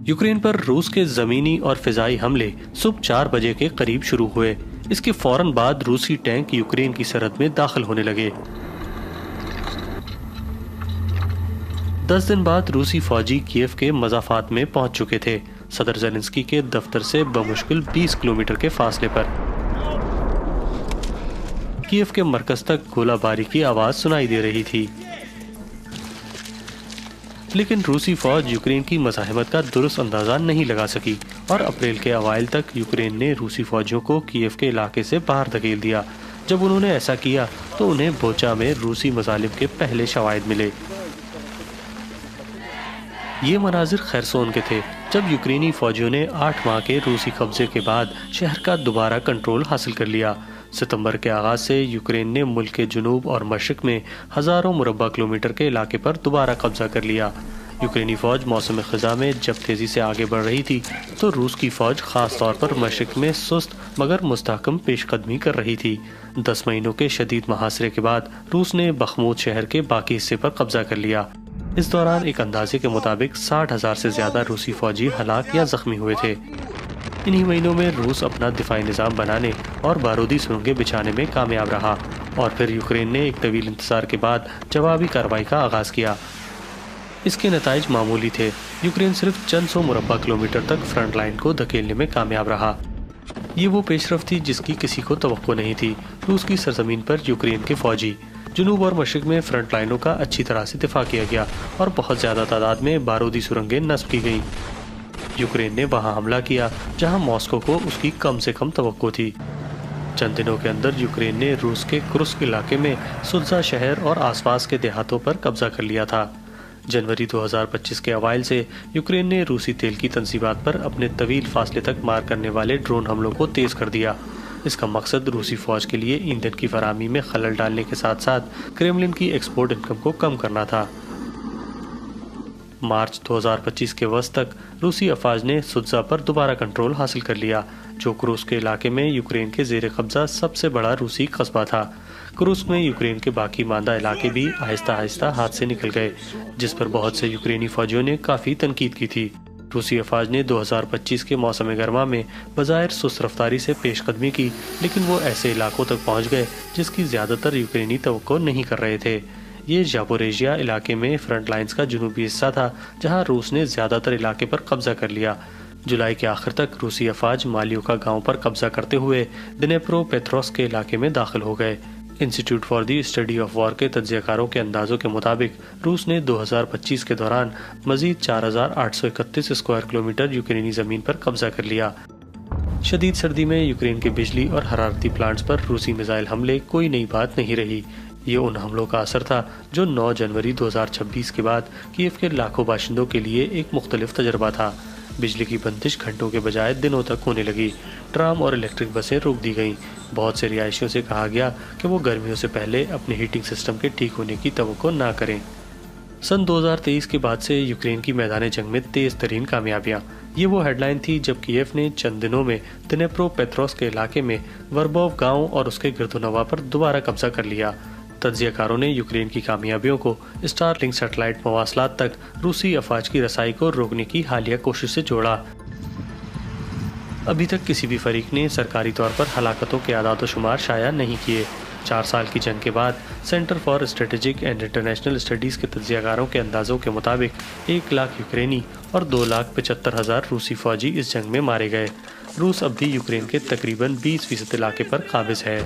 Ukraine پر روس کے زمینی اور فضائی حملے صبح 4 بجے کے قریب شروع ہوئے۔ اس کے فوراً بعد روسی ٹینک یوکرین کی سرحد میں داخل ہونے لگے۔ 10 دن بعد روسی فوجی کیف کے مضافات میں پہنچ چکے تھے، صدر زیلنسکی کے دفتر سے بمشکل 20 کلومیٹر کے فاصلے پر۔ کیف کے مرکز تک گولہ باری کی آواز سنائی دے رہی تھی، لیکن روسی فوج یوکرین کی مزاحمت کا درست اندازہ نہیں لگا سکی اور اپریل کے اوائل تک یوکرین نے روسی فوجیوں کو کیف کے علاقے سے باہر دھکیل دیا۔ جب انہوں نے ایسا کیا تو انہیں بوچا میں روسی مظالم کے پہلے شواہد ملے۔ یہ مناظر خیرسون کے تھے جب یوکرینی فوجیوں نے 8 ماہ کے روسی قبضے کے بعد شہر کا دوبارہ کنٹرول حاصل کر لیا۔ ستمبر کے آغاز سے یوکرین نے ملک کے جنوب اور مشرق میں ہزاروں مربع کلومیٹر کے علاقے پر دوبارہ قبضہ کر لیا۔ یوکرینی فوج موسم خزاں میں جب تیزی سے آگے بڑھ رہی تھی تو روس کی فوج خاص طور پر مشرق میں سست مگر مستحکم پیش قدمی کر رہی تھی۔ 10 مہینوں کے شدید محاصرے کے بعد روس نے بخموت شہر کے باقی حصے پر قبضہ کر لیا۔ اس دوران ایک اندازے کے مطابق 60,000 سے زیادہ روسی فوجی ہلاک یا زخمی ہوئے تھے۔ انہی مہینوں میں روس اپنا دفاعی نظام بنانے اور بارودی سرنگیں بچھانے میں کامیاب رہا اور پھر یوکرین نے ایک طویل انتظار کے بعد جوابی کارروائی کا آغاز کیا۔ اس کے نتائج معمولی تھے۔ یوکرین صرف چند سو مربع کلومیٹر تک فرنٹ لائن کو دھکیلنے میں کامیاب رہا۔ یہ وہ پیش رفت تھی جس کی کسی کو توقع نہیں تھی۔ روس کی سرزمین پر یوکرین کے فوجی جنوب اور مشرق میں فرنٹ لائنوں کا اچھی طرح سے دفاع کیا گیا اور بہت زیادہ تعداد میں بارودی سرنگیں نصب کی گئیں۔ یوکرین نے وہاں حملہ کیا جہاں ماسکو کو اس کی کم سے کم توقع تھی۔ چند دنوں کے اندر یوکرین نے روس کے کرسک علاقے میں سودزا شہر اور آس پاس کے دیہاتوں پر قبضہ کر لیا تھا۔ جنوری 2025 کے اوائل سے یوکرین نے روسی تیل کی تنصیبات پر اپنے طویل فاصلے تک مار کرنے والے ڈرون حملوں کو تیز کر دیا۔ اس کا مقصد روسی فوج کے لیے ایندھن کی فراہمی میں خلل ڈالنے کے ساتھ ساتھ کرملن کی ایکسپورٹ انکم کو کم کرنا تھا۔ مارچ 2025 کے وسط تک روسی افواج نے سودزا پر دوبارہ کنٹرول حاصل کر لیا، جو کرسک کے علاقے میں یوکرین کے زیر قبضہ سب سے بڑا روسی قصبہ تھا۔ کرسک میں یوکرین کے باقی ماندہ علاقے بھی آہستہ آہستہ ہاتھ سے نکل گئے، جس پر بہت سے یوکرینی فوجیوں نے کافی تنقید کی تھی۔ روسی افواج نے 2025 کے موسم گرما میں بظاہر سست رفتاری سے پیش قدمی کی، لیکن وہ ایسے علاقوں تک پہنچ گئے جس کی زیادہ تر یوکرینی توقع نہیں کر رہے تھے۔ یہ زاپوریژیا علاقے میں فرنٹ لائنز کا جنوبی حصہ تھا جہاں روس نے زیادہ تر علاقے پر قبضہ کر لیا۔ جولائی کے آخر تک روسی افواج مالیوکا گاؤں پر قبضہ کرتے ہوئے دنیپرو پیٹرووسک کے علاقے میں داخل ہو گئے۔ Institute for the Study of War کے تجزیہ کاروں کے اندازوں کے مطابق روس نے 2025 کے دوران مزید 4,831 اسکوائر کلومیٹر یوکرینی زمین پر قبضہ کر لیا۔ شدید سردی میں یوکرین کے بجلی اور حرارتی پلانٹس پر روسی میزائل حملے کوئی نئی بات نہیں رہی۔ یہ ان حملوں کا اثر تھا جو 9 جنوری 2026 کے بعد کیف کے لاکھوں باشندوں کے لیے ایک مختلف تجربہ تھا۔ بجلی کی بندش گھنٹوں کے بجائے دنوں تک ہونے لگی۔ ٹرام اور الیکٹرک بسیں روک دی گئیں۔ بہت سے رہائشیوں سے کہا گیا کہ وہ گرمیوں سے پہلے اپنے ہیٹنگ سسٹم کے ٹھیک ہونے کی توقع نہ کریں۔ سن 2023 کے بعد سے یوکرین کی میدان جنگ میں تیز ترین کامیابیاں۔ یہ وہ ہیڈ لائن تھی جب کیف نے چند دنوں میں دنیپرو پیٹرووسک کے علاقے میں وربوو گاؤں اور اس کے گرد و نواح پر دوبارہ قبضہ کر لیا۔ تجزیہ کاروں نے یوکرین کی کامیابیوں کو اسٹار لنک سیٹلائٹ مواصلات تک روسی افواج کی رسائی کو روکنے کی حالیہ کوشش سے جوڑا۔ ابھی تک کسی بھی فریق نے سرکاری طور پر ہلاکتوں کے اعداد و شمار شائع نہیں کیے۔ 4 سال کی جنگ کے بعد centre for strategic and international studies کے تجزیہ کاروں کے اندازوں کے مطابق 1 لاکھ یوکرینی اور 2,75,000 روسی فوجی اس جنگ میں مارے گئے۔ روس اب بھی یوکرین کے تقریباً 20% علاقے پر قابض ہے۔